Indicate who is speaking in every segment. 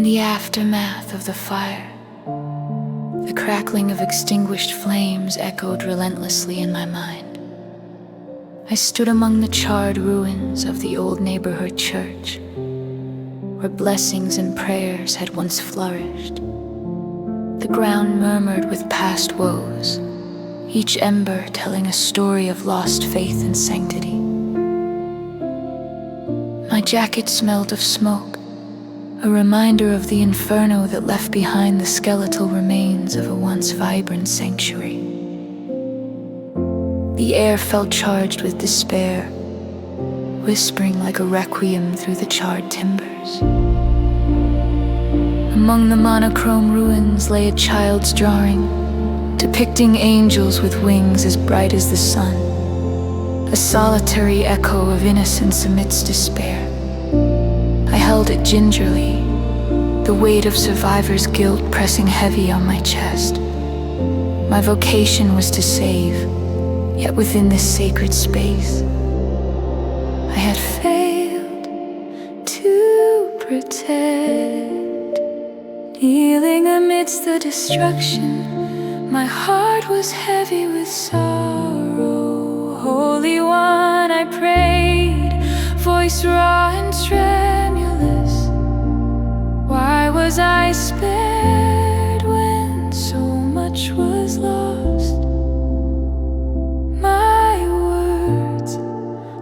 Speaker 1: the aftermath of the fire, the crackling of extinguished flames echoed relentlessly in my mind. I stood among the charred ruins of the old neighborhood church, where blessings and prayers had once flourished. The ground murmured with past woes, each ember telling a story of lost faith and sanctity. My jacket smelled of smoke, a reminder of the inferno that left behind the skeletal remains of a once vibrant sanctuary. The air felt charged with despair, whispering like a requiem through the charred timbers. Among the monochrome ruins lay a child's drawing, depicting angels with wings as bright as the sun, a solitary echo of innocence amidst despair. I held it gingerly, the weight of survivor's guilt pressing heavy on my chest. My vocation was to save, yet within this sacred space, I had failed to protect. Kneeling amidst the destruction, my heart was heavy with sorrow. Holy One, I prayed, voice raw and tremulous. Why was I spared when so much was lost? My words,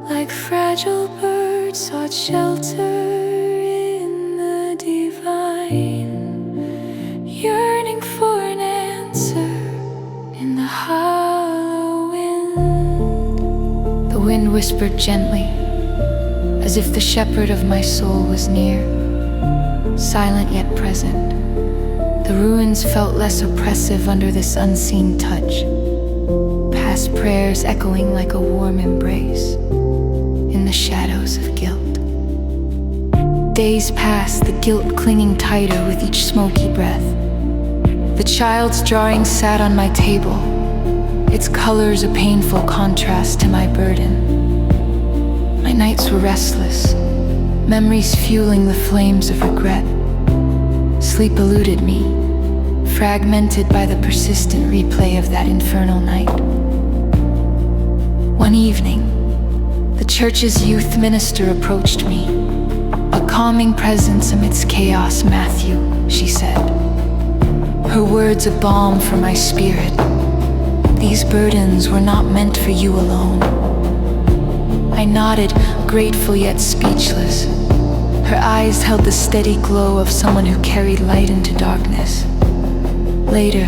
Speaker 1: like fragile birds, sought shelter in the divine, yearning for an answer in the hollow wind. The wind whispered gently, as if the shepherd of my soul was near, silent yet present. The ruins felt less oppressive under this unseen touch, past prayers echoing like a warm embrace in the shadows of guilt. Days passed, the guilt clinging tighter with each smoky breath. The child's drawing sat on my table, its colors a painful contrast to my burden. My nights were restless, memories fueling the flames of regret. Sleep eluded me, fragmented by the persistent replay of that infernal night. One evening, the church's youth minister approached me. A calming presence amidst chaos, Matthew, she said. Her words a balm for my spirit. These burdens were not meant for you alone. I nodded, grateful yet speechless. Her eyes held the steady glow of someone who carried light into darkness. Later,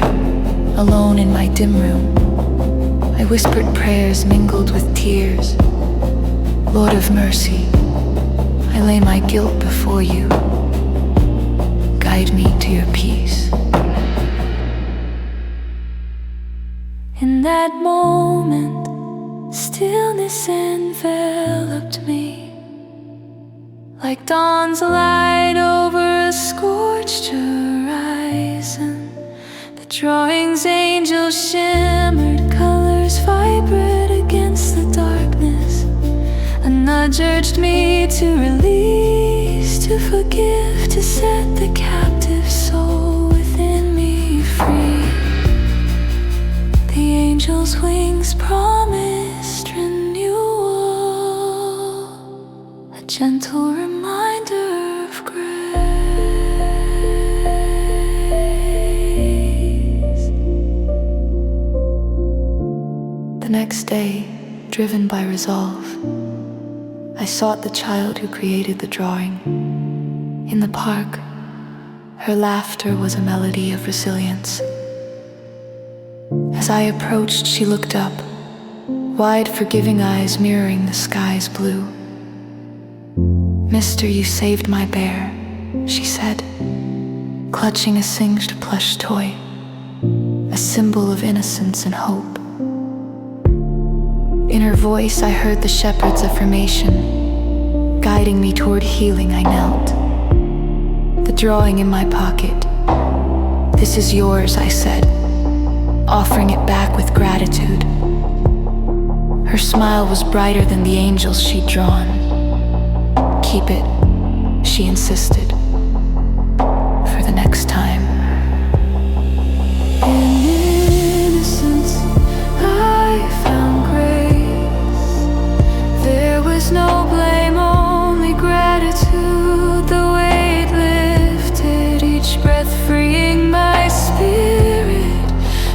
Speaker 1: alone in my dim room, I whispered prayers mingled with tears. Lord of mercy, I lay my guilt before you. Guide me to your peace. In that moment, stillness enveloped me, like dawn's light over a scorched horizon. The drawing's angel shimmered, colors vibrant against the darkness. A nudge urged me to release, to forgive, to set the captive soul within me free. The angel's wings promised renewal, a gentle reminder of grace. The next day, driven by resolve, I sought the child who created the drawing. In the park, her laughter was a melody of resilience. As I approached, she looked up, wide, forgiving eyes mirroring the sky's blue. Mister, you saved my bear, she said, clutching a singed plush toy, a symbol of innocence and hope. In her voice, I heard the shepherd's affirmation, guiding me toward healing. I knelt, the drawing in my pocket. This is yours, I said, offering it back with gratitude. Her smile was brighter than the angels she'd drawn. Keep it, she insisted. the next time. In innocence, I found grace. There was no blame, only gratitude. The weight lifted, each breath freeing my spirit,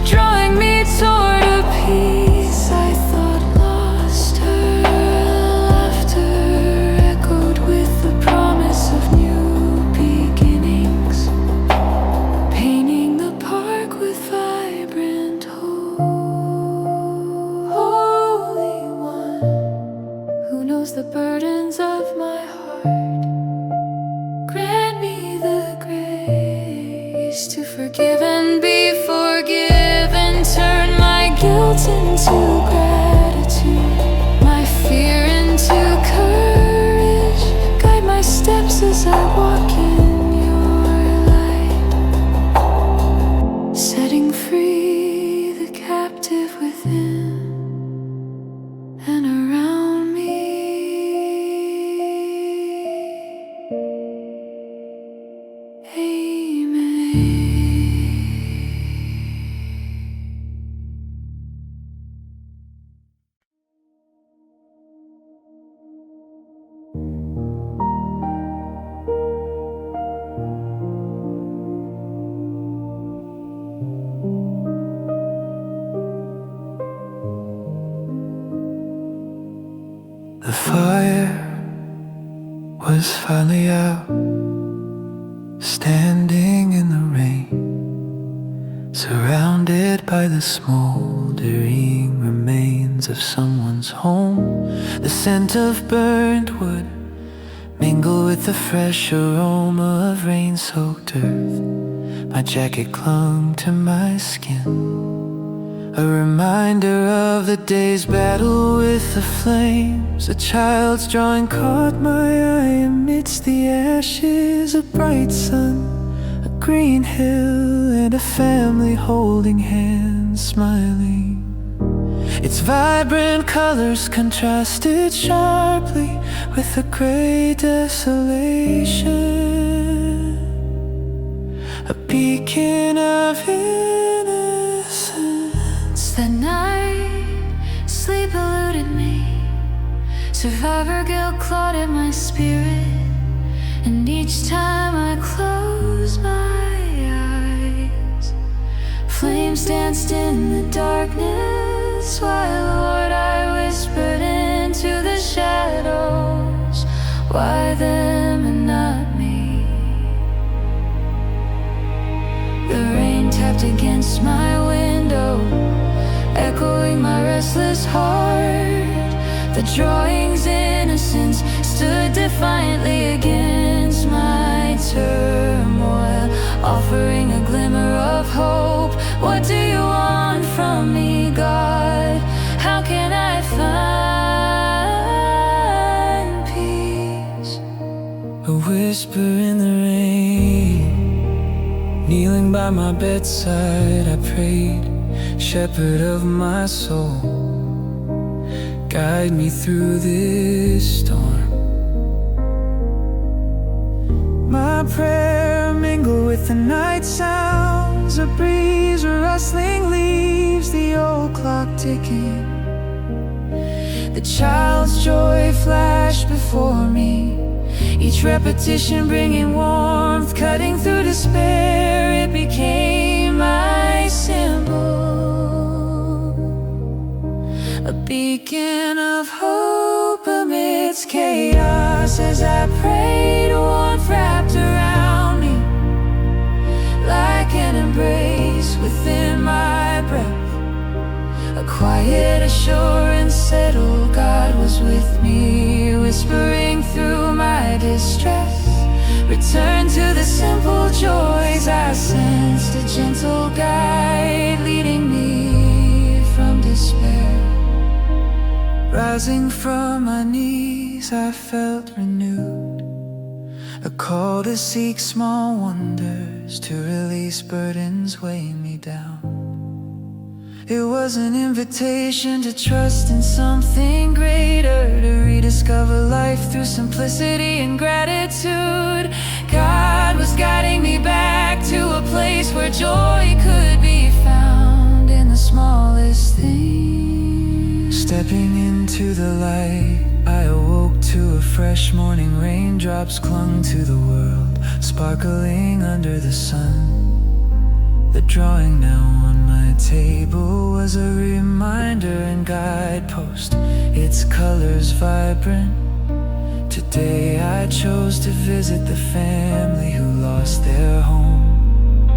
Speaker 1: drawing me toward a peace I thought lost. Her laughter echoed with the promise of new beginnings, painting the park with vibrant hope. Holy One, who knows the burdens of my heart, grant me the grace to forgive and be forgiven. Turn my guilt into gratitude, my fear into courage. Guide my steps as I walk in your light, setting free the captive within and around me. Amen.
Speaker 2: The fire was finally out, standing in the rain, surrounded by the smoldering remains of someone's home. The scent of burnt wood mingled with the fresh aroma of rain-soaked earth. My jacket clung to my skin, a reminder of the day's battle with the flames. A child's drawing caught my eye amidst the ashes. A bright sun, a green hill, and a family holding hands, smiling. Its vibrant colors contrasted sharply with the gray desolation. A beacon of innocence.
Speaker 1: That night, sleep eluded me. Survivor guilt clawed at my spirit, and each time I closed my eyes, flames danced in the darkness. Why, Lord, I whispered into the shadows, why them and not me? The rain tapped against my window, echoing my restless heart. The drawing's innocence stood defiantly against my turmoil, offering a glimmer of hope. What do you want from me, God? How can I find peace?
Speaker 2: A whisper in the rain, kneeling by my bedside, I prayed, Shepherd of my soul, guide me through this storm. My prayer mingled with the night sounds, a breeze, rustling leaves, the old clock ticking. The child's joy flashed before me, each repetition bringing warmth, cutting through despair. It became my symbol, a beacon of hope amidst chaos. As I prayed, warmth wrapped around me, like an embrace within my breath. A quiet assurance settled, God was with me, whispering through my distress. Return to the simple joys. I sensed a gentle guide leading me from despair. Rising from my knees, I felt renewed, a call to seek small wonders, to release burdens weighing me down. It was an invitation to trust in something greater, to rediscover life through simplicity and gratitude. God
Speaker 1: God was guiding me back to a place where joy could be found in the smallest things.
Speaker 2: Stepping into the light, I awoke to a fresh morning. Raindrops clung to the world, sparkling under the sun. The drawing now on my table was a reminder and guidepost, its colors vibrant. Today I chose to visit the family who lost their home.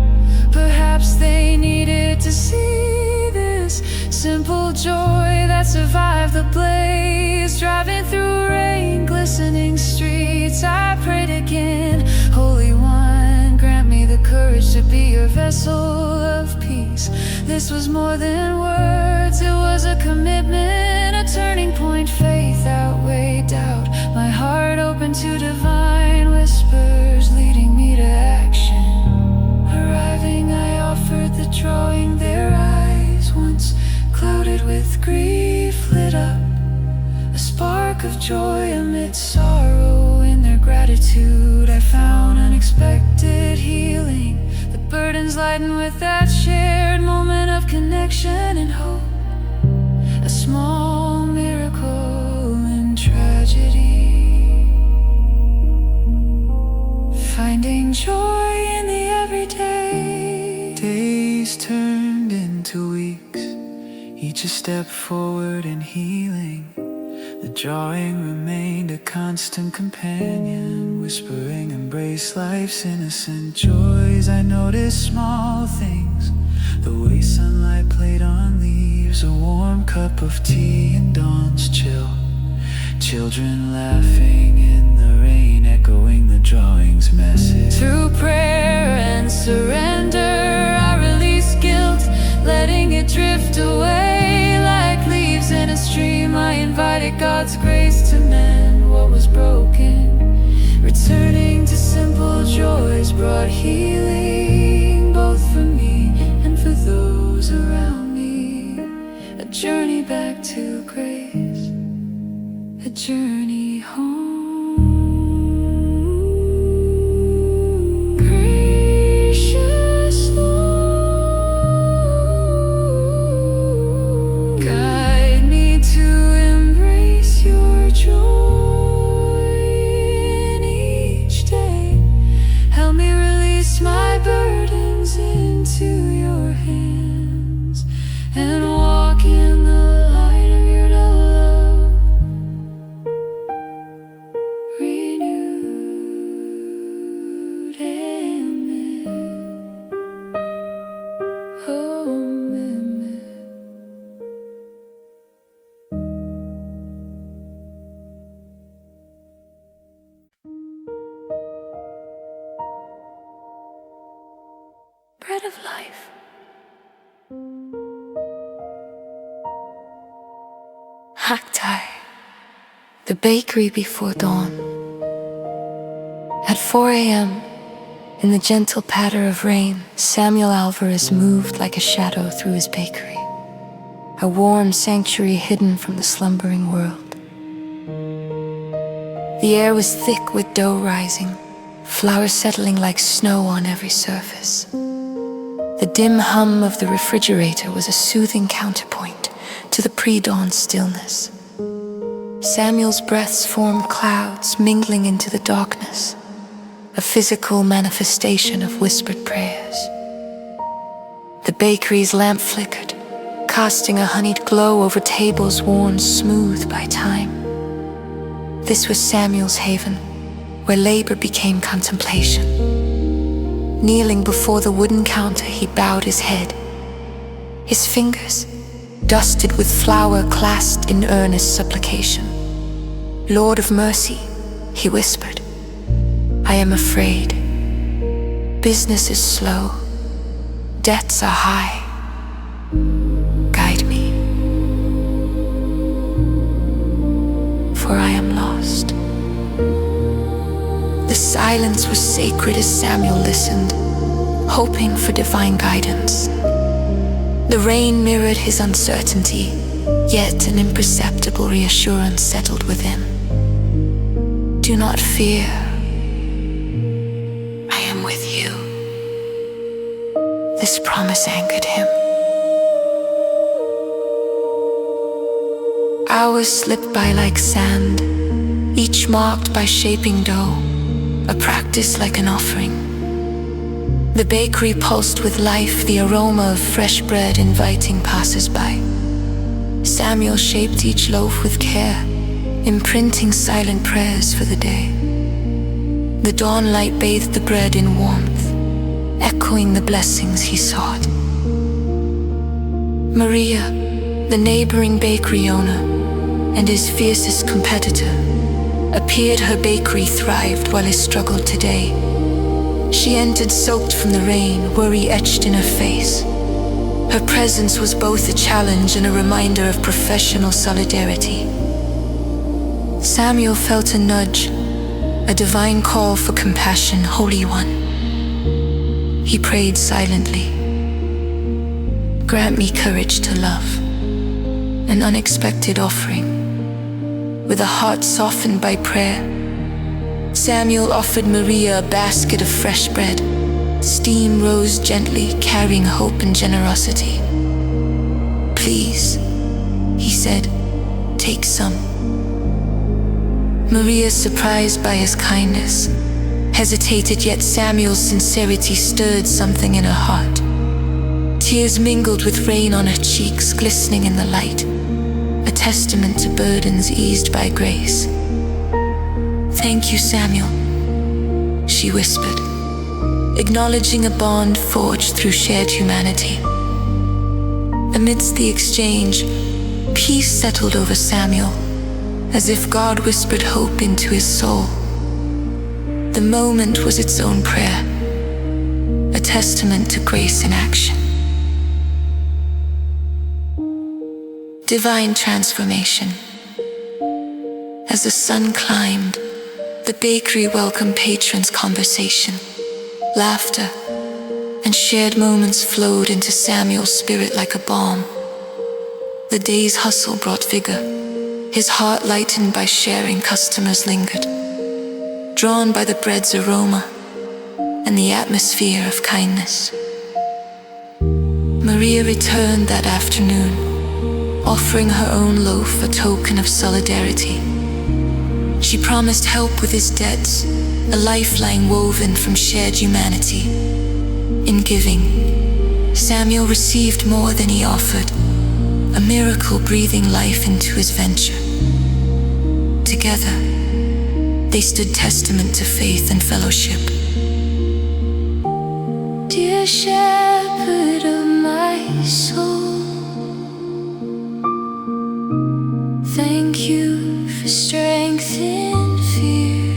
Speaker 1: Perhaps they needed to see this simple joy that survived the blaze. Driving through rain, glistening streets, I prayed again. Holy One, grant me the courage to be your vessel of peace. This was more than words, it was a commitment, a turning point. Faith outweighed doubt, my heart open to divine whispers leading me to action. Arriving, I offered the drawing. Their eyes, once clouded with grief, lit up a spark of joy amid sorrow. In their gratitude I found unexpected healing, the burdens lightened with that shared moment of connection and hope. A small miracle in tragedy, finding joy in the everyday.
Speaker 2: Days turned into weeks, each a step forward in healing. The drawing remained a constant companion, whispering embrace life's innocent joys. I noticed small things, the way sunlight played on leaves, a warm cup of tea in dawn's chill, children laughing in the rain, echoing the drawing's message.
Speaker 1: Through prayer and surrender I release guilt, letting it drift away like leaves in a stream. I invited God's grace to mend what was broken. Returning to simple joys brought healing, both for me and for those around me. A journey back to grace, a journey home. Gracious Lord, guide me to embrace your joy in each day. Help me release my burdens into your hands and walk in the light of your love. Renewed and bread of life. Haktai, the bakery before dawn. At 4 a.m., in the gentle patter of rain, Samuel Alvarez moved like a shadow through his bakery, a warm sanctuary hidden from the slumbering world. The air was thick with dough rising, flowers settling like snow on every surface. The dim hum of the refrigerator was a soothing counterpoint to the pre-dawn stillness. Samuel's breaths formed clouds mingling into the darkness, a physical manifestation of whispered prayers. The bakery's lamp flickered, casting a honeyed glow over tables worn smooth by time. This was Samuel's haven, where labor became contemplation. Kneeling before the wooden counter, he bowed his head. His fingers, dusted with flour, clasped in earnest supplication. "Lord of mercy," he whispered, "I am afraid. Business is slow. Debts are high. Guide me, for I am lost." The silence was sacred as Samuel listened, hoping for divine guidance. The rain mirrored his uncertainty, yet an imperceptible reassurance settled within. "Do not fear. I This promise anchored him. Hours slipped by like sand, each marked by shaping dough, a practice like an offering. The bakery pulsed with life, the aroma of fresh bread inviting passers-by. Samuel shaped each loaf with care, imprinting silent prayers for the day. The dawn light bathed the bread in warmth, echoing the blessings he sought. Maria, the neighboring bakery owner and his fiercest competitor, appeared. Her bakery thrived while he struggled today. She entered soaked from the rain, worry etched in her face. Her presence was both a challenge and a reminder of professional solidarity. Samuel felt a nudge, a divine call for compassion, Holy One. He prayed silently. Grant me courage to love, an unexpected offering. With a heart softened by prayer, Samuel offered Maria a basket of fresh bread. Steam rose gently, carrying hope and generosity. Please, he said, take some. Maria, surprised by his kindness, hesitated, yet Samuel's sincerity stirred something in her heart. Tears mingled with rain on her cheeks, glistening in the light, a testament to burdens eased by grace. Thank you, Samuel, she whispered, acknowledging a bond forged through shared humanity. Amidst the exchange, peace settled over Samuel, as if God whispered hope into his soul. The moment was its own prayer, a testament to grace in action. Divine transformation. As the sun climbed, the bakery welcomed patrons' conversation, laughter, and shared moments flowed into Samuel's spirit like a balm. The day's hustle brought vigor. His heart lightened by sharing, customers lingered, drawn by the bread's aroma and the atmosphere of kindness. Maria returned that afternoon, offering her own loaf, a token of solidarity. She promised help with his debts, a lifeline woven from shared humanity. In giving, Samuel received more than he offered, a miracle breathing life into his venture. Together, they stood testament to faith and fellowship. Dear shepherd of my soul, thank you for strength in fear.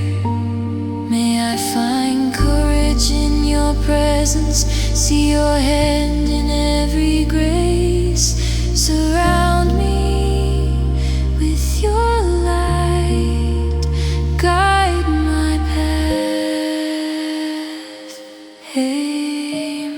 Speaker 1: May I find courage in your presence, see your hand in every grace. Surround me with your light, guide my path. Amen.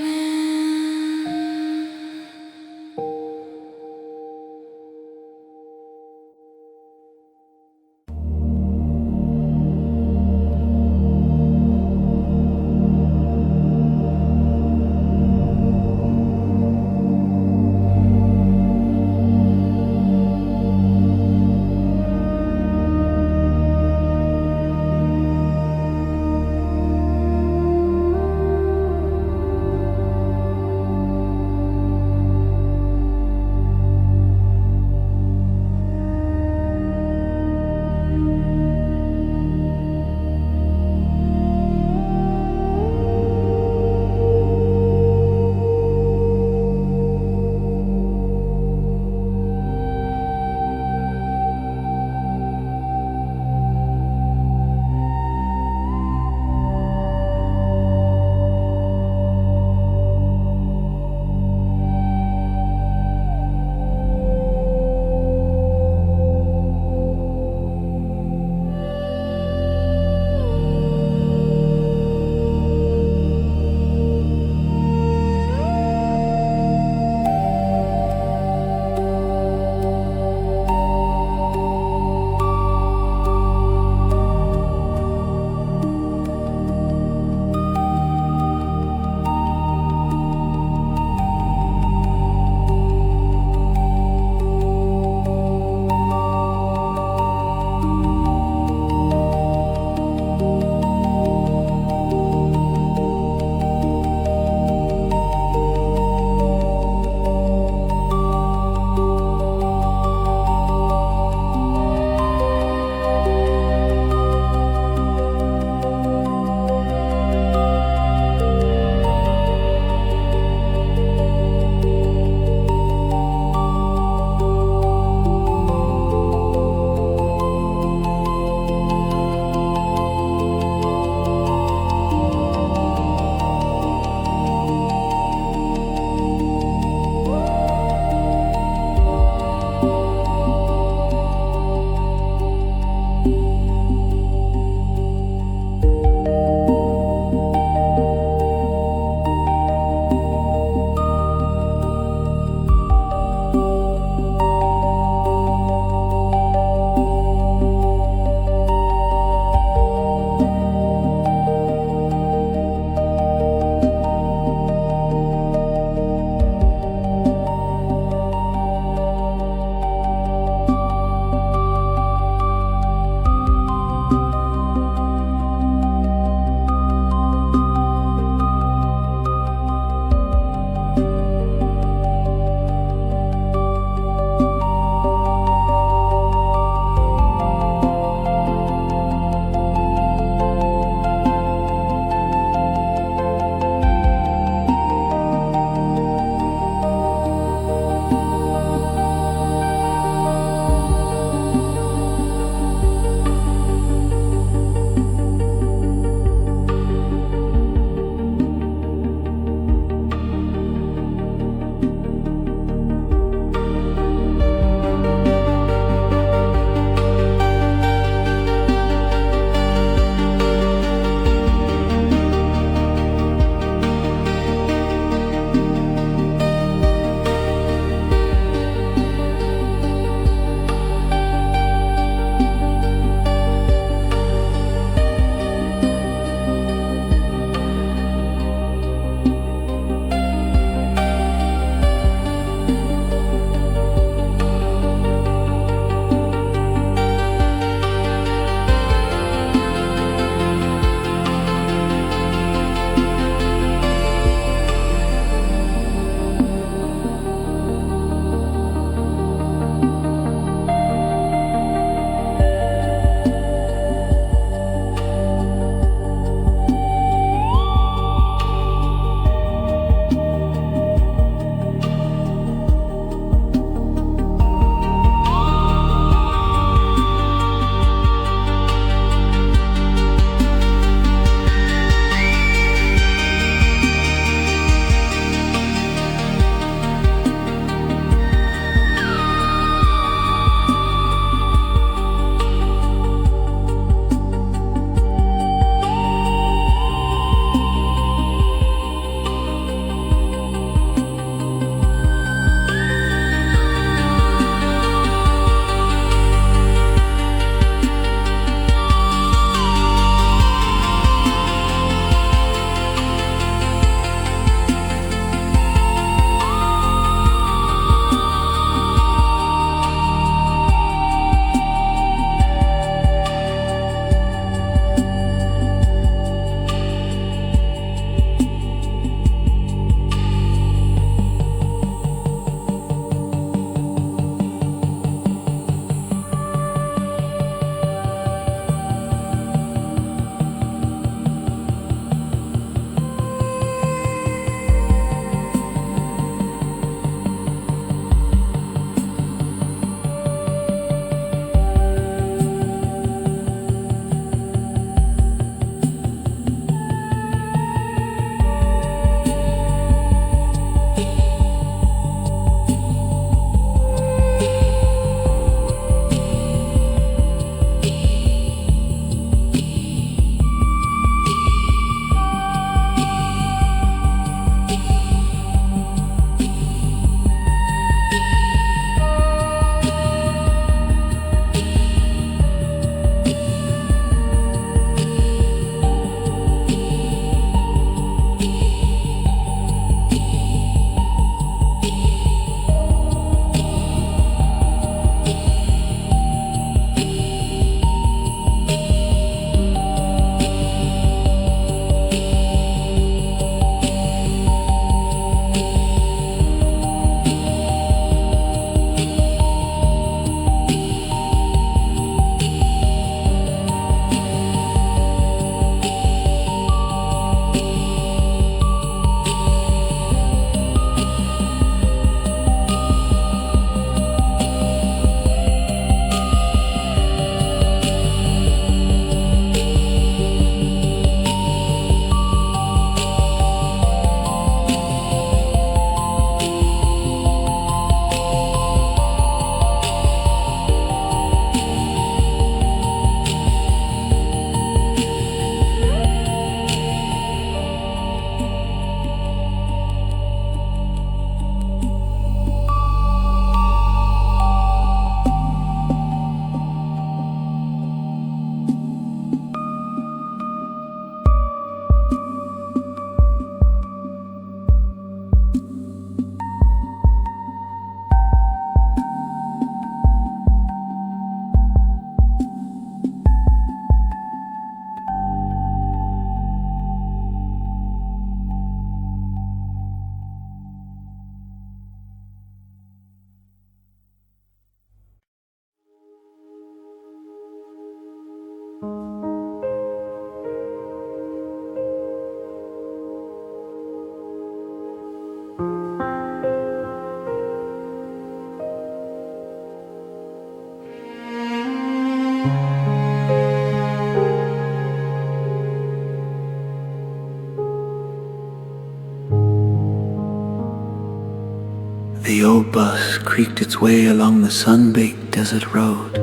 Speaker 2: The old bus creaked its way along the sun-baked desert road,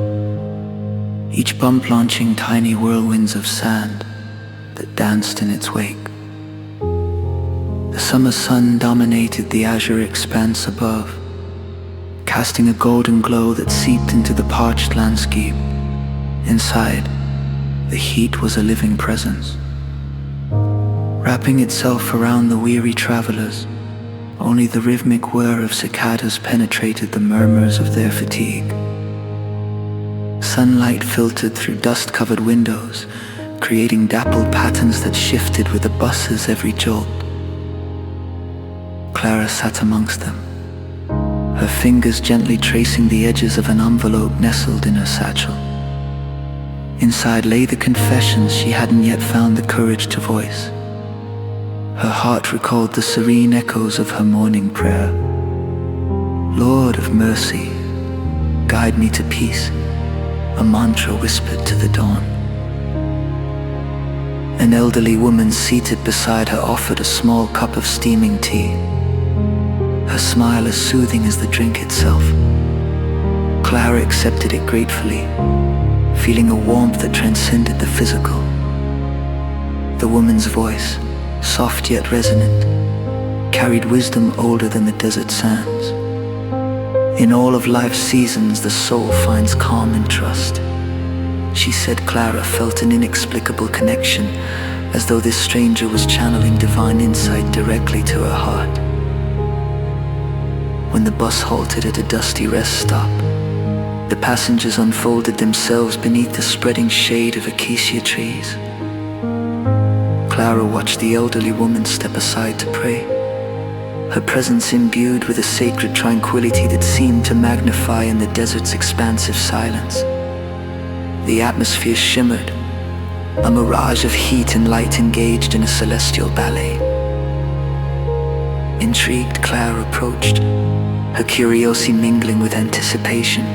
Speaker 2: each bump launching tiny whirlwinds of sand that danced in its wake. The summer sun dominated the azure expanse above, casting a golden glow that seeped into the parched landscape. Inside, the heat was a living presence, wrapping itself around the weary travelers. Only the rhythmic whir of cicadas penetrated the murmurs of their fatigue. Sunlight filtered through dust-covered windows, creating dappled patterns that shifted with the bus's every jolt. Clara sat amongst them, her fingers gently tracing the edges of an envelope nestled in her satchel. Inside lay the confessions she hadn't yet found the courage to voice. Her heart recalled the serene echoes of her morning prayer. Lord of mercy, guide me to peace, a mantra whispered to the dawn. An elderly woman seated beside her offered a small cup of steaming tea, her smile as soothing as the drink itself. Clara accepted it gratefully, feeling a warmth that transcended the physical. The woman's voice, soft yet resonant, carried wisdom older than the desert sands. In all of life's seasons, the soul finds calm and trust. She said Clara felt an inexplicable connection, as though this stranger was channeling divine insight directly to her heart. When the bus halted at a dusty rest stop, the passengers unfolded themselves beneath the spreading shade of acacia trees. Clara watched the elderly woman step aside to pray, her presence imbued with a sacred tranquility that seemed to magnify in the desert's expansive silence. The atmosphere shimmered, a mirage of heat and light engaged in a celestial ballet. Intrigued, Clara approached, her curiosity mingling with anticipation.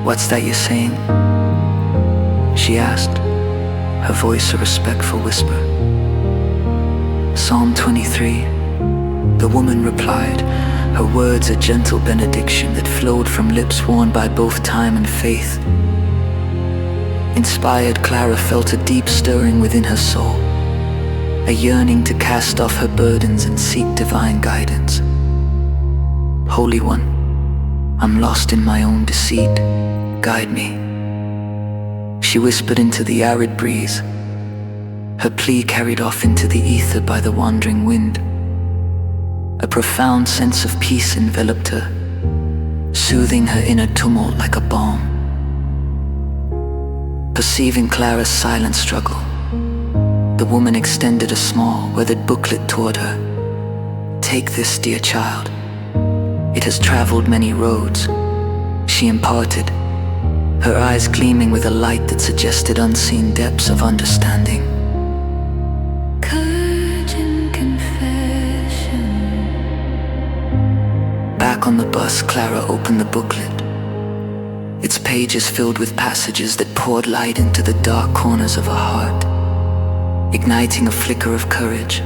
Speaker 2: "What's that you're saying?" she asked, her voice a respectful whisper. "Psalm 23, the woman replied, her words a gentle benediction that flowed from lips worn by both time and faith. Inspired, Clara felt a deep stirring within her soul, a yearning to cast off her burdens and seek divine guidance. "Holy One, I'm lost in my own deceit. Guide me," she whispered into the arid breeze, her plea carried off into the ether by the wandering wind. A profound sense of peace enveloped her, soothing her inner tumult like a balm. Perceiving Clara's silent struggle, the woman extended a small, weathered booklet toward her. "Take this, dear child. It has traveled many roads," she imparted, her eyes gleaming with a light that suggested unseen depths of understanding. Courage and confession. Back on the bus, Clara opened the booklet, its pages filled with passages that poured light into the dark corners of her heart, igniting a flicker of courage.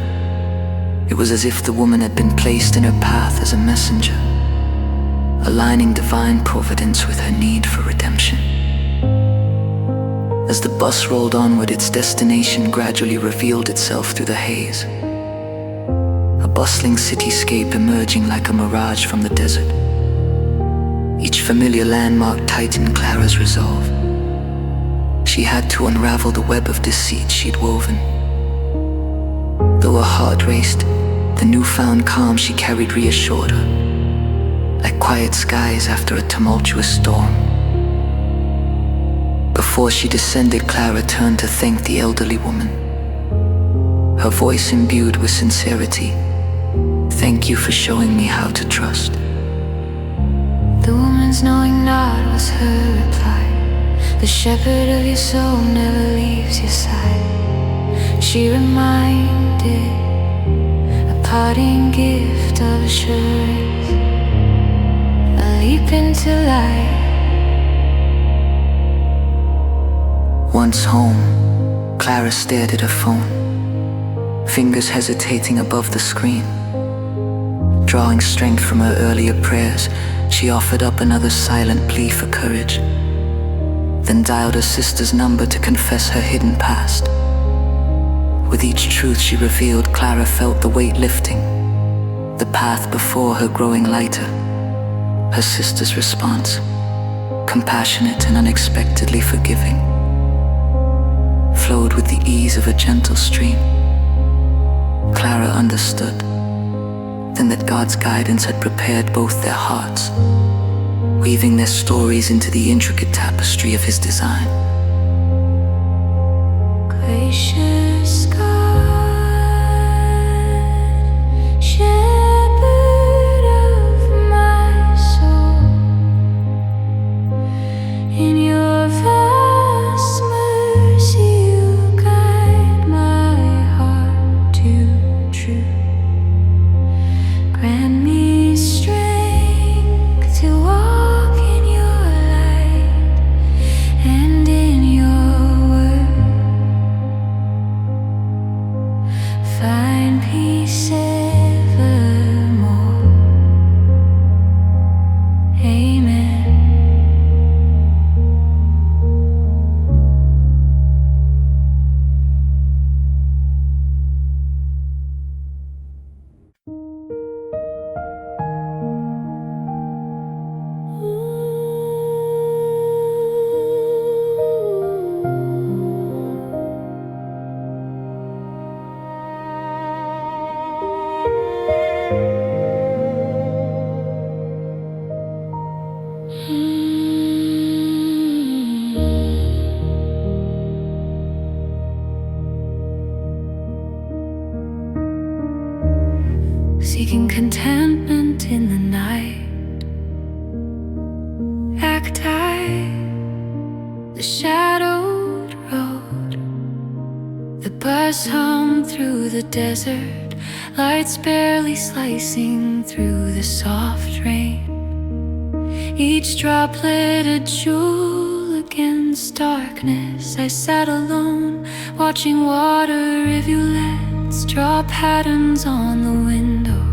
Speaker 2: It was as if the woman had been placed in her path as a messenger, aligning divine providence with her need for redemption. As the bus rolled onward, its destination gradually revealed itself through the haze, a bustling cityscape emerging like a mirage from the desert. Each familiar landmark tightened Clara's resolve. She had to unravel the web of deceit she'd woven. Though her heart raced, the newfound calm she carried reassured her, like quiet skies after a tumultuous storm. Before she descended, Clara turned to thank the elderly woman, her voice imbued with sincerity. "Thank you for showing me how to trust." The woman's knowing nod was her reply. "The shepherd of your soul never leaves your side," she reminded, a parting gift of assurance, a leap into light. Once home, Clara stared at her phone, fingers hesitating above the screen. Drawing strength from her earlier prayers, she offered up another silent plea for courage, then dialed her sister's number to confess her hidden past. With each truth she revealed, Clara felt the weight lifting, the path before her growing lighter. Her sister's response, compassionate and unexpectedly forgiving, flowed with the ease of a gentle stream. Clara understood then that God's guidance had prepared both their hearts, weaving their stories into the intricate tapestry of His design.
Speaker 1: Gracious God, shepherd of my soul, in your vast mercy you guide my heart to truth. Grant me strength to walk in your light and in your word. Find peace evermore. Amen. Seeking contentment in the night, Acti, the shadowed road, the bus hummed through the desert, lights barely slicing through the soft rain. Each droplet a jewel against darkness. I sat alone, watching water rivulets draw patterns on the window,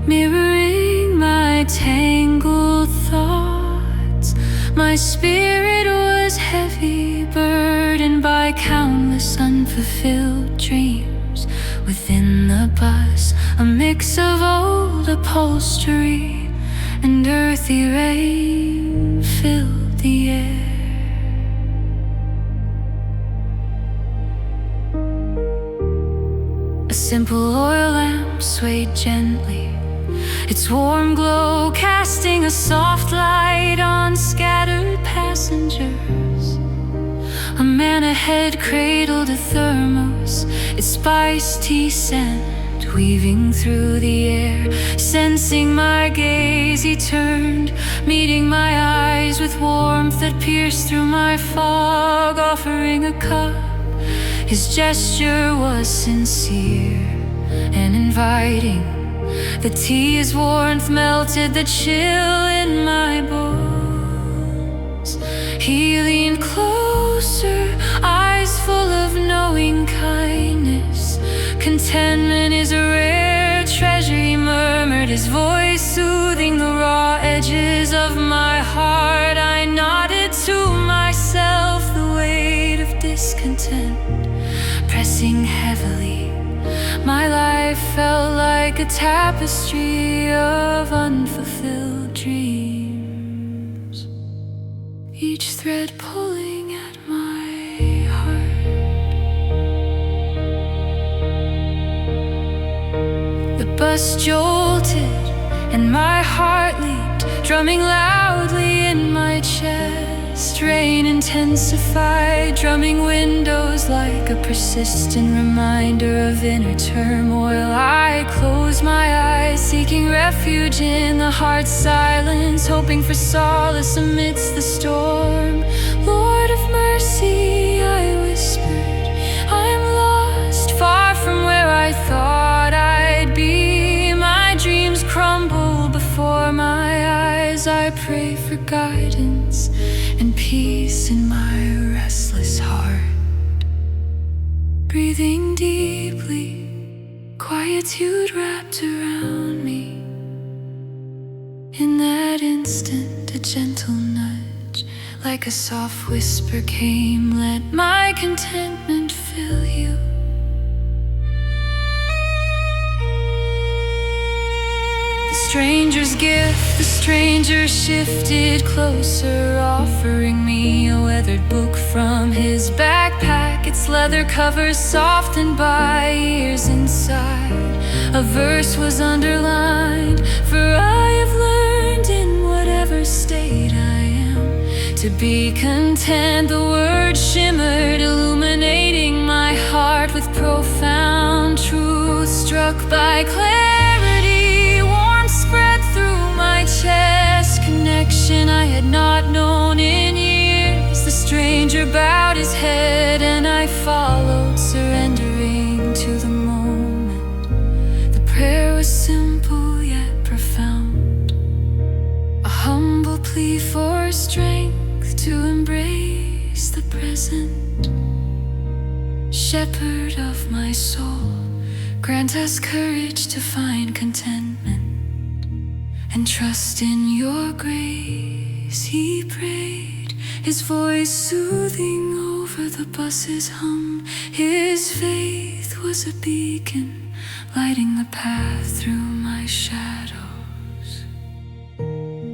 Speaker 1: mirroring my tangled thoughts. My spirit was heavy, burdened by countless unfulfilled dreams. Within the bus, a mix of old upholstery and earthy rain filled the air. A simple oil lamp swayed gently, its warm glow casting a soft light on scattered passengers. A man ahead cradled a thermos, its spiced tea scent weaving through the air. Sensing my gaze, he turned, meeting my eyes with warmth that pierced through my fog, offering a cup. His gesture was sincere and inviting. The tea's warmth melted the chill in my bones. He leaned closer, eyes full of knowing kindness. Contentment is a rare treasure, he murmured, his voice soothing the raw edges of my heart. I nodded to myself, the weight of discontent pressing heavily. My life felt like a tapestry of unfulfilled dreams, each thread pulling at my heart. The bus jolted and my heart leaped, drumming loudly in my chest. Rain intensified, drumming windows like a persistent reminder of inner turmoil. I closed my eyes, seeking refuge in the heart's silence, hoping for solace amidst the storm. Lord of mercy, I whispered, I'm lost, far from where I thought I'd be. My dreams crumble before my eyes. I pray for guidance and peace in my restless heart. Breathing deeply, Quietude wrapped around me. In that instant, a gentle nudge, like a soft whisper came, let my contentment fill you. The stranger's gift, the stranger shifted closer, offering me a weathered book from his backpack. Its leather cover softened by years inside. A verse was underlined, for I have learned in whatever state I am to be content. The word shimmered, illuminating my heart with profound truth. Struck by clarity, warmth spread through my chest. Connection I had not known in years. The stranger bowed his head and I followed, surrendering to the moment. The prayer was simple yet profound, a humble plea for strength to embrace the present. Shepherd of my soul, grant us courage to find contentment and trust in your grace. He prayed, his voice soothing over the bus's hum. His faith was a beacon, lighting the path through my shadows.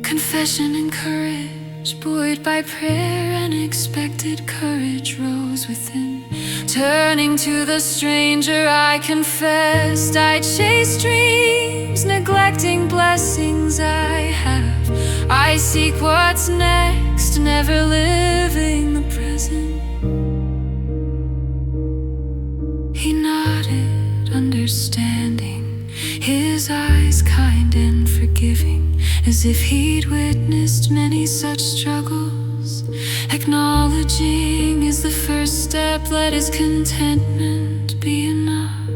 Speaker 1: Confession and courage, buoyed by prayer, unexpected courage rose within. Turning to the stranger, I confessed I chased dreams, neglecting blessings I have. I seek what's next, never living the present. He nodded, understanding, his eyes kind and forgiving, as if he'd witnessed many such struggles. Acknowledging is the first step, let his contentment be enough.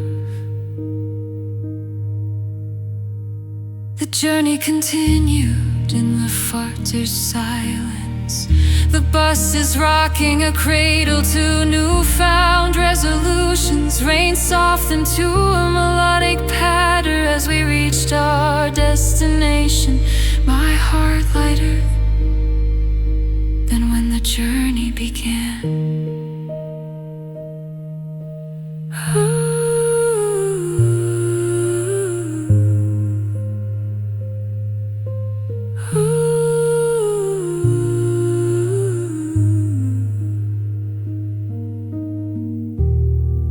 Speaker 1: The journey continued in the farter's silence. The bus is rocking, a cradle to newfound resolutions. Rain softened to a melodic patter as we reached our destination. My heart lighter than when the journey began.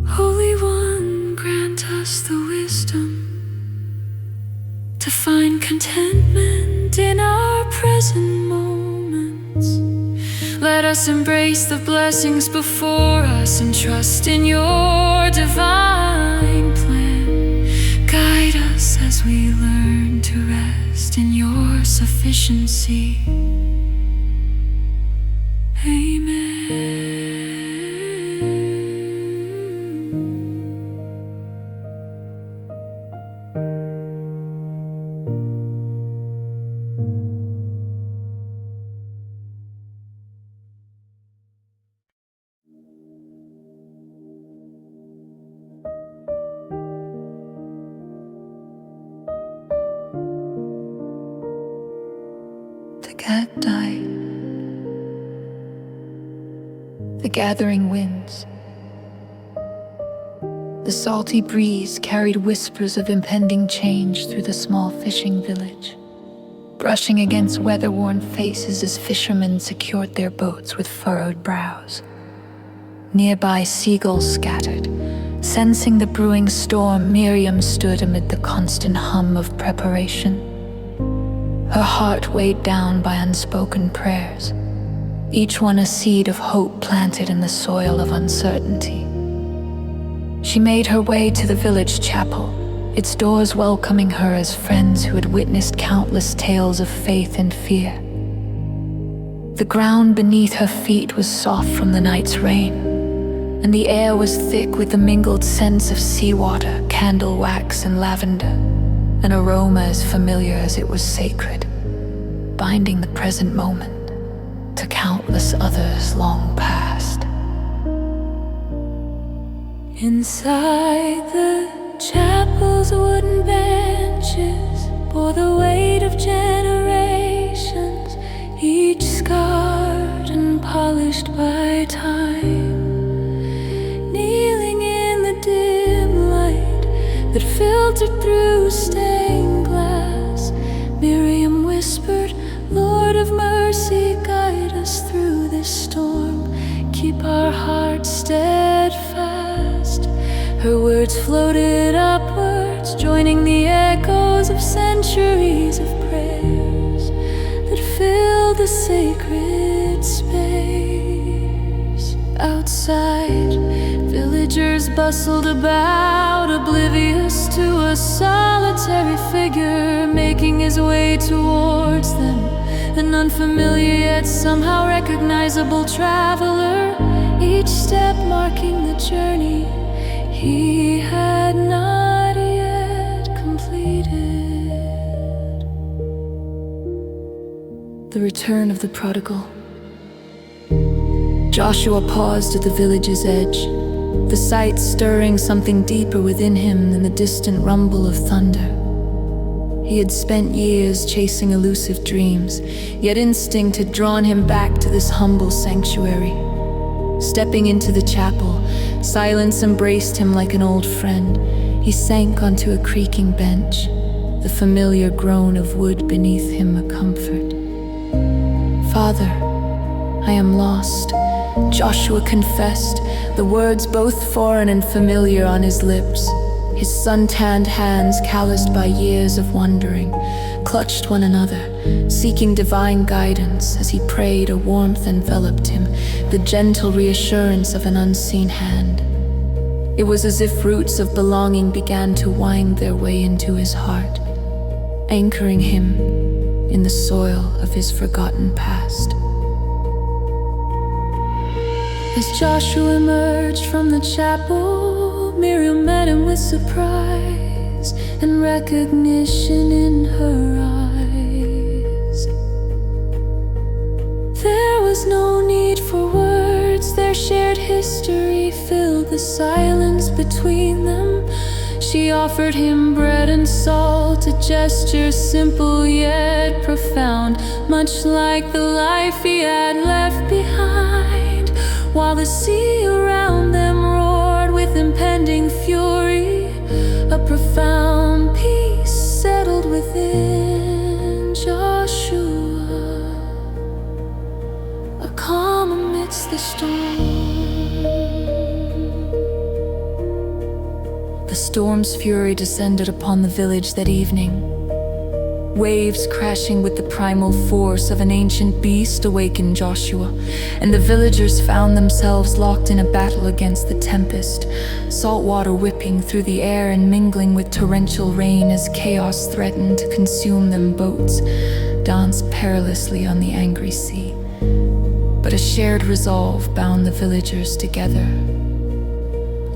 Speaker 1: Holy One, grant us the wisdom to find contentment in our present moments. Let us embrace the blessings before us and trust in your divine plan. Guide us as we learn to rest in your sufficiency. Amen. The cat died. The gathering winds, the salty breeze carried whispers of impending change through the small fishing village, brushing against weather-worn faces as fishermen secured their boats with furrowed brows. Nearby seagulls scattered. Sensing the brewing storm, Miriam stood amid the constant hum of preparation. Her heart weighed down by unspoken prayers, each one a seed of hope planted in the soil of uncertainty. She made her way to the village chapel, its doors welcoming her as friends who had witnessed countless tales of faith and fear. The ground beneath her feet was soft from the night's rain, and the air was thick with the mingled scents of seawater, candle wax, and lavender, an aroma as familiar as it was sacred, binding the present moment to countless others long past. Inside the Chapel's wooden benches bore the weight of generations, each scarred and polished by time. Kneeling in the dim light that filtered through stained glass, Miriam whispered, "Lord of mercy, guide us through this storm. Keep our hearts steadfast." Her words floated upwards, joining the echoes of centuries of prayers that filled the sacred space. Outside, villagers bustled about, oblivious to a solitary figure making his way towards them, an unfamiliar yet somehow recognizable traveler, each step marking the journey he had not yet completed. The return of the prodigal. Joshua paused at the village's edge, the sight stirring something deeper within him than the distant rumble of thunder. He had spent years chasing elusive dreams, yet instinct had drawn him back to this humble sanctuary. Stepping into the chapel, silence embraced him like an old friend. He sank onto a creaking bench, the familiar groan of wood beneath him a comfort. "Father, I am lost," Joshua confessed, the words both foreign and familiar on his lips. His sun-tanned hands, calloused by years of wandering, clutched one another, seeking divine guidance. As he prayed, a warmth enveloped him, the gentle reassurance of an unseen hand. It was as if roots of belonging began to wind their way into his heart, anchoring him in the soil of his forgotten past. As Joshua emerged from the chapel, Miriam met him with surprise and recognition in her eyes. There was no need for words, their shared history filled the silence between them. She offered him bread and salt, a gesture simple yet profound, much like the life he had left behind. While the sea around them roared with impending fury, a profound peace settled within Joshua, a calm amidst the storm. The storm's fury descended upon the village that evening. Waves crashing with the primal force of an ancient beast awakened Joshua, and the villagers found themselves locked in a battle against the tempest, salt water whipping through the air and mingling with torrential rain as chaos threatened to consume them. Boats danced perilously on the angry sea, but a shared resolve bound the villagers together.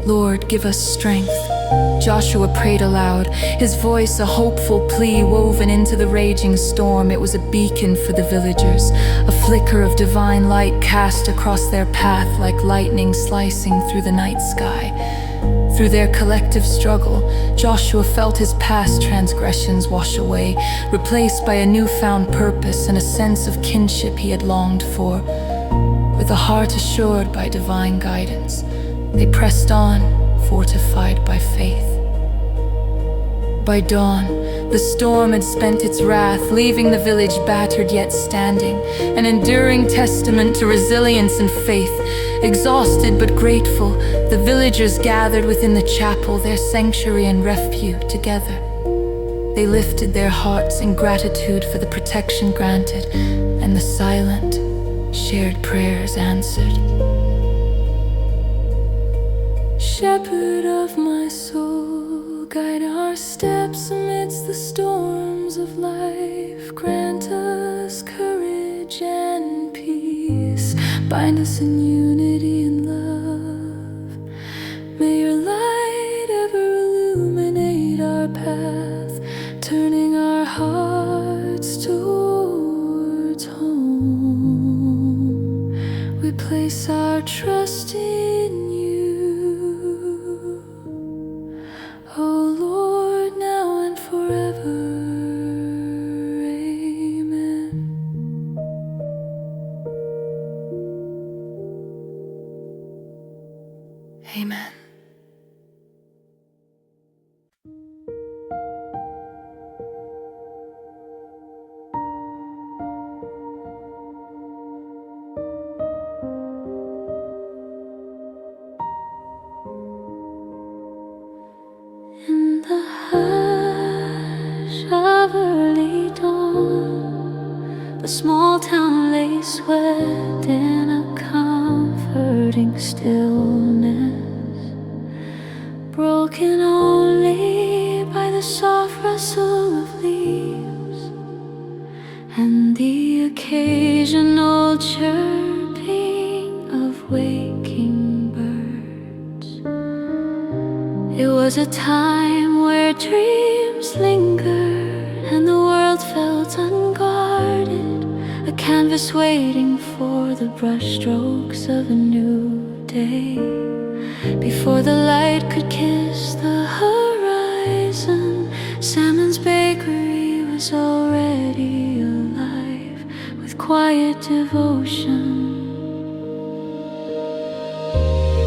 Speaker 1: "Lord, give us strength," Joshua prayed aloud, his voice a hopeful plea woven into the raging storm. It was a beacon for the villagers, a flicker of divine light cast across their path like lightning slicing through the night sky. Through their collective struggle, Joshua felt his past transgressions wash away, replaced by a newfound purpose and a sense of kinship he had longed for. With a heart assured by divine guidance, they pressed on, fortified by faith. By dawn, the storm had spent its wrath, leaving the village battered yet standing, an enduring testament to resilience and faith. Exhausted but grateful, the villagers gathered within the chapel, their sanctuary and refuge together. They lifted their hearts in gratitude for the protection granted, and the silent, shared prayers answered. Shepherd of my soul, guide our steps amidst the storms of life. Grant us courage and peace. Bind us in unity and love. May your light ever illuminate our path, turning our hearts towards home. We place our trust in you. Oh, a small town lay swept in a comforting stillness, broken only by the soft rustle of leaves and the occasional chirping of waking birds. It was a time where dreams lingered and the world felt unguarded, a canvas waiting for the brushstrokes of a new day. Before the light could kiss the horizon, Salmon's bakery was already alive with quiet devotion.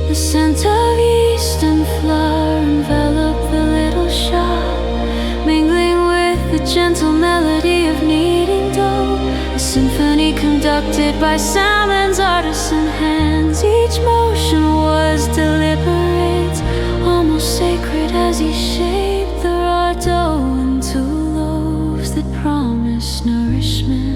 Speaker 1: The scent of yeast and flour enveloped the little shop, mingling with the gentle melody of kneading dough, a symphony conducted by Salmon's artisan hands. Each motion was deliberate, almost sacred, as he shaped the raw dough into loaves that promised nourishment.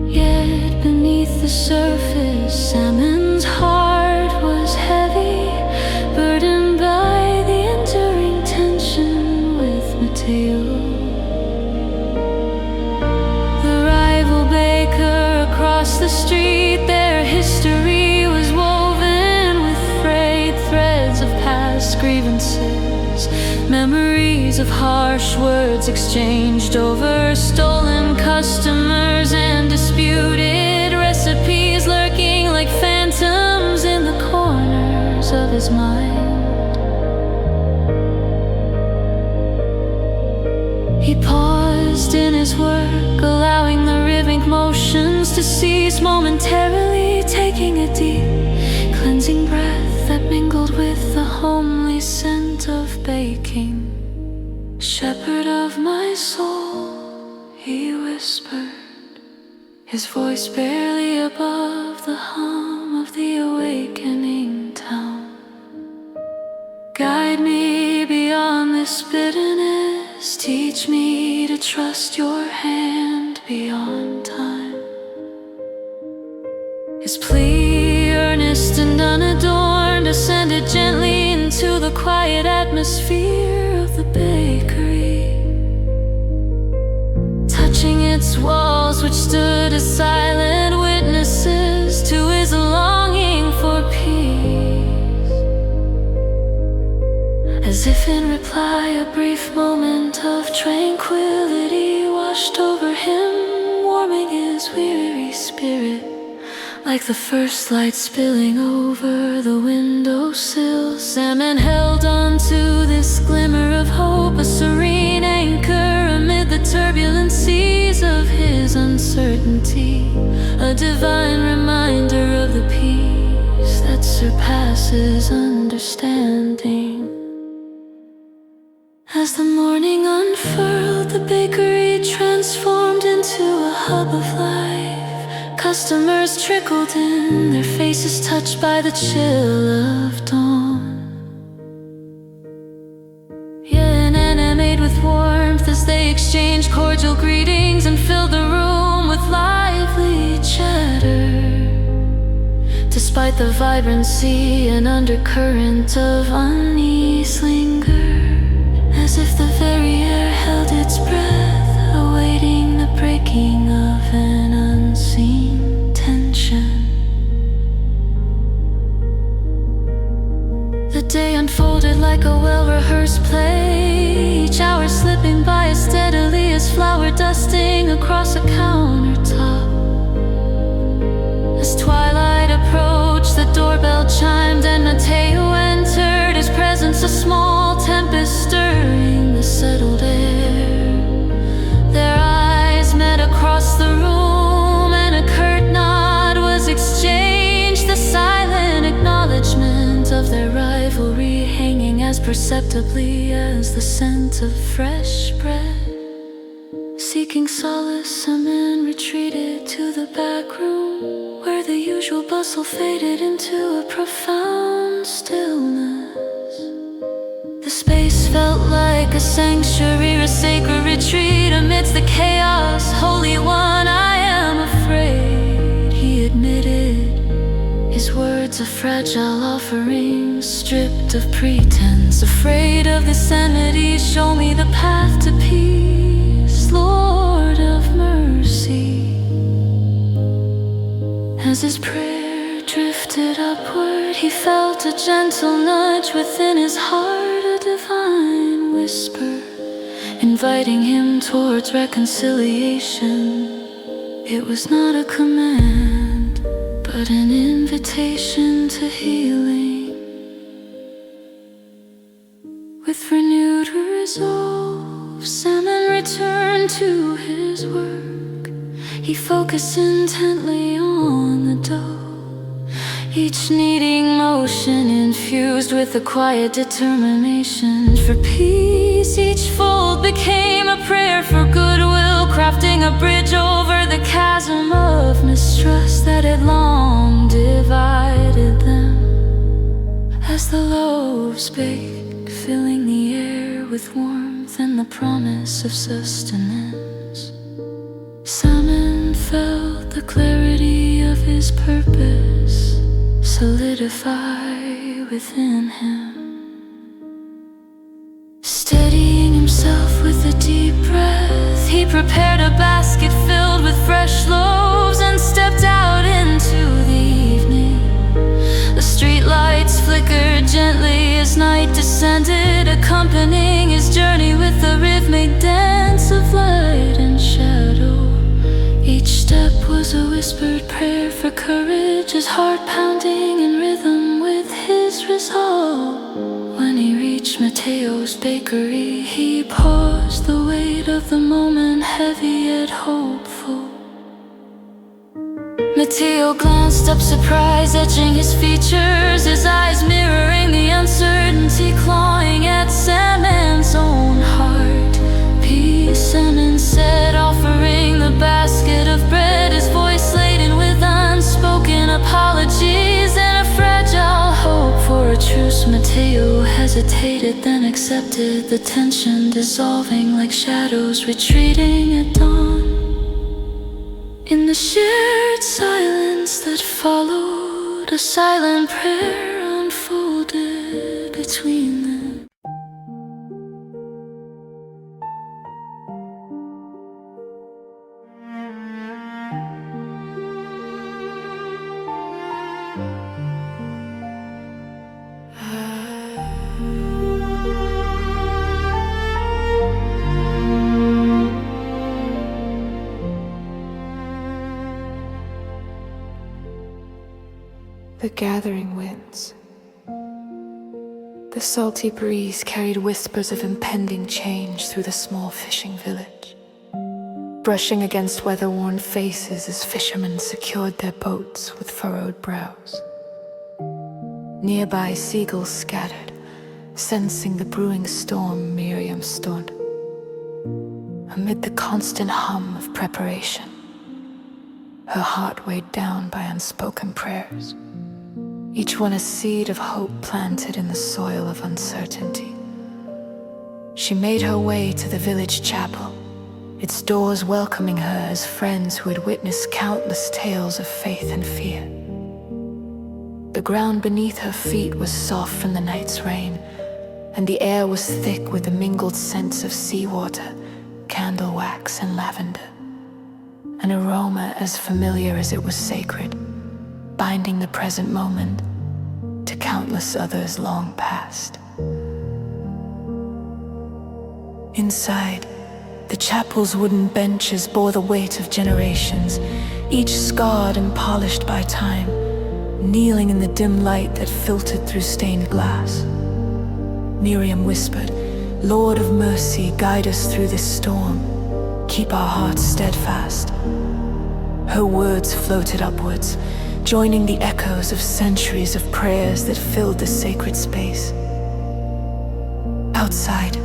Speaker 1: Yet beneath the surface, Salmon's heart was heavy, burdened by the enduring tension with Mateo. The rival baker across the street, their history was woven with frayed threads of past grievances, memories of harsh words exchanged over stolen customers and disputed recipes lurking like phantoms in the corners of his mind. He paused in his work, allowing the rhythmic motions to cease momentarily, taking a deep, cleansing breath that mingled with the homely scent of baking. "Shepherd of my soul," he whispered, his voice barely above the hum of the awakening town. "Guide me beyond this bitterness, teach me to trust your hand beyond time." His plea, earnest and unadorned, ascended gently into the quiet atmosphere of the bakery, touching its walls which stood as silent witnesses to his longing for peace. As if in reply, a brief moment of tranquility washed over him, warming his weary spirit, like the first light spilling over the windowsill. Salmon held on to this glimmer of hope, a serene anchor amid the turbulent seas of his uncertainty, a divine reminder of the peace that surpasses understanding. As the morning unfurled, the bakery transformed into a hub of life. Customers trickled in, their faces touched by the chill of dawn. Yeah, animate with warmth as they exchanged cordial greetings and filled the room with lively chatter. Despite the vibrancy, an undercurrent of unease lingered, as if the very air held its breath, awaiting the breaking of an unseen tension. The day unfolded like a well-rehearsed play, each hour slipping by as steadily as flour dusting across a countertop. As twilight approached, the doorbell chimed and Mateo entered, his presence a small tempest stirring the settled air. Their eyes met across the room and a curt nod was exchanged, the silent acknowledgement of their rivalry hanging as perceptibly as the scent of fresh bread. Seeking solace, Salmon retreated to the back room, where the usual bustle faded into a profound stillness. The space felt like a sanctuary, a sacred retreat amid amidst the chaos. Holy One, I am afraid, he admitted. His words a fragile offering, stripped of pretense. Afraid of this enmity, show me the path to peace, Lord of mercy. As his prayer drifted upward, he felt a gentle nudge within his heart, a divine whisper, inviting him towards reconciliation. It was not a command, but an invitation to healing. With renewed resolve, Salmon returned to his work. He focused intently on the dough, each kneading motion infused with a quiet determination for peace. Each fold became a prayer for goodwill, crafting a bridge over the chasm of mistrust that had long divided them. As the loaves baked, filling the air with warmth and the promise of sustenance, Salmon felt the clarity of his purpose solidify within him. Steadying himself with a deep breath, he prepared a basket filled with fresh loaves and stepped out into the evening. The street lights flickered gently as night descended, accompanying his journey with a rhythmic dance of light and shadow. Each step was a whispered prayer for courage, his heart pounding in rhythm with his resolve. When he reached Mateo's bakery, he paused, the weight of the moment heavy yet hopeful. Mateo glanced up, surprise etching his features, his eyes mirroring the uncertainty clawing at Salmon's own heart. Peace, Salmon said, offering the basket of bread, his voice laden with unspoken apologies and a fragile hope for a truce. Mateo hesitated, then accepted, the tension dissolving like shadows retreating at dawn. In the shared silence that followed, a silent prayer unfolded between them. The gathering winds. The salty breeze carried whispers of impending change through the small fishing village, brushing against weather-worn faces as fishermen secured their boats with furrowed brows. Nearby, seagulls scattered, sensing the brewing storm. Miriam stood amid the constant hum of preparation, her heart weighed down by unspoken prayers, each one a seed of hope planted in the soil of uncertainty. She made her way to the village chapel, its doors welcoming her as friends who had witnessed countless tales of faith and fear. The ground beneath her feet was soft from the night's rain, and the air was thick with the mingled scents of seawater, candle wax, and lavender. An aroma as familiar as it was sacred, binding the present moment to countless others long past. Inside, the chapel's wooden benches bore the weight of generations, each scarred and polished by time, kneeling in the dim light that filtered through stained glass. Miriam whispered, "Lord of mercy, guide us through this storm. Keep our hearts steadfast." Her words floated upwards, joining the echoes of centuries of prayers that filled the sacred space. Outside,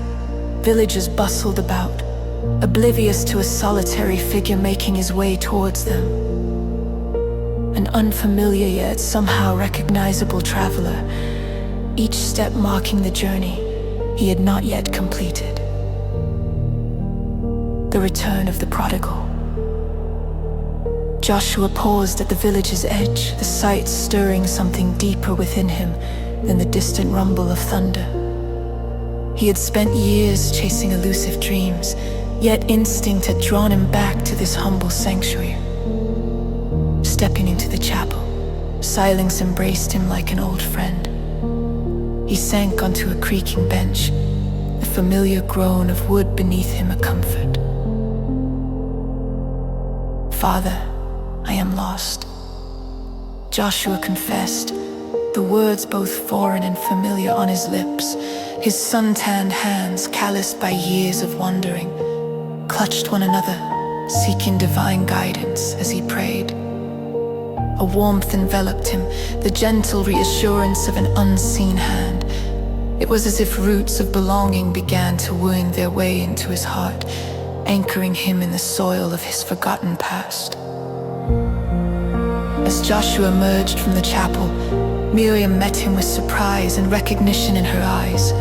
Speaker 1: villagers bustled about, oblivious to a solitary figure making his way towards them. An unfamiliar yet somehow recognizable traveler, each step marking the journey he had not yet completed. the return of the prodigal. Joshua paused at the village's edge, the sight stirring something deeper within him than the distant rumble of thunder. He had spent years chasing elusive dreams, yet instinct had drawn him back to this humble sanctuary. Stepping into the chapel, silence embraced him like an old friend. He sank onto a creaking bench, the familiar groan of wood beneath him a comfort. "Father, I am lost," Joshua confessed, the words both foreign and familiar on his lips. His sun-tanned hands, calloused by years of wandering, clutched one another, seeking divine guidance as he prayed. A warmth enveloped him, the gentle reassurance of an unseen hand. It was as if roots of belonging began to wound their way into his heart, anchoring him in the soil of his forgotten past. As Joshua emerged from the chapel, Miriam met him with surprise and recognition in her eyes.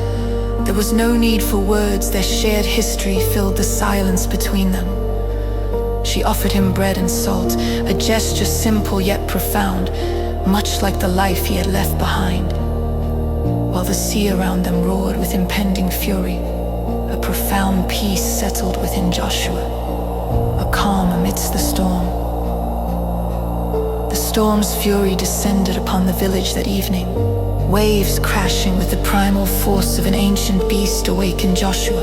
Speaker 1: There was no need for words, their shared history filled the silence between them. She offered him bread and salt, a gesture simple yet profound, much like the life he had left behind. While the sea around them roared with impending fury, a profound peace settled within Joshua, a calm amidst the storm. The storm's fury descended upon the village that evening. Waves crashing with the primal force of an ancient beast awakened Joshua,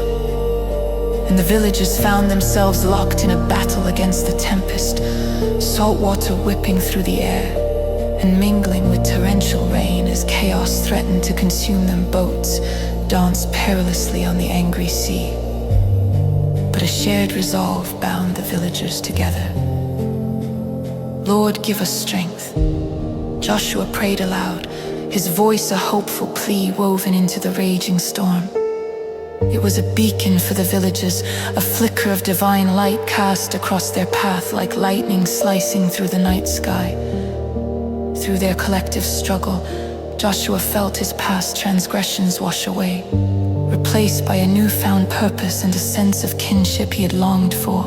Speaker 1: and the villagers found themselves locked in a battle against the tempest, salt water whipping through the air and mingling with torrential rain as chaos threatened to consume them. Boats danced perilously on the angry sea, but a shared resolve bound the villagers together. "Lord, give us strength," Joshua prayed aloud, his voice a hopeful plea woven into the raging storm. It was a beacon for the villagers, a flicker of divine light cast across their path like lightning slicing through the night sky. Through their collective struggle, Joshua felt his past transgressions wash away, replaced by a newfound purpose and a sense of kinship he had longed for.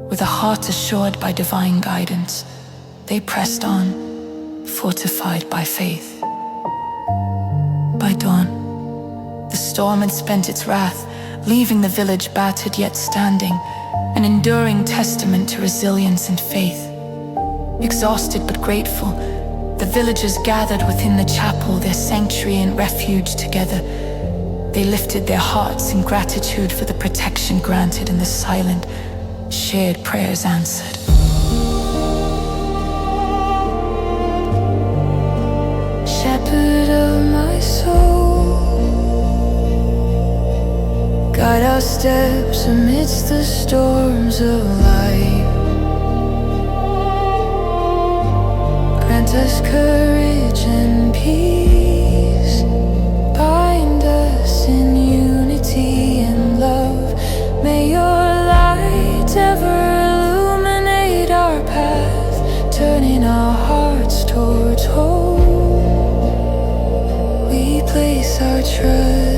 Speaker 1: With a heart assured by divine guidance, they pressed on, fortified by faith. By dawn, the storm had spent its wrath, leaving the village battered yet standing, an enduring testament to resilience and faith. Exhausted but grateful, the villagers gathered within the chapel, their sanctuary and refuge together. They lifted their hearts in gratitude for the protection granted and the silent, shared prayers answered. Shepherd of my soul, guide our steps amidst the storms of life. Grant us courage and peace, bind us in unity and love. May your light ever illuminate our path, turning our hearts towards hope. We place our trust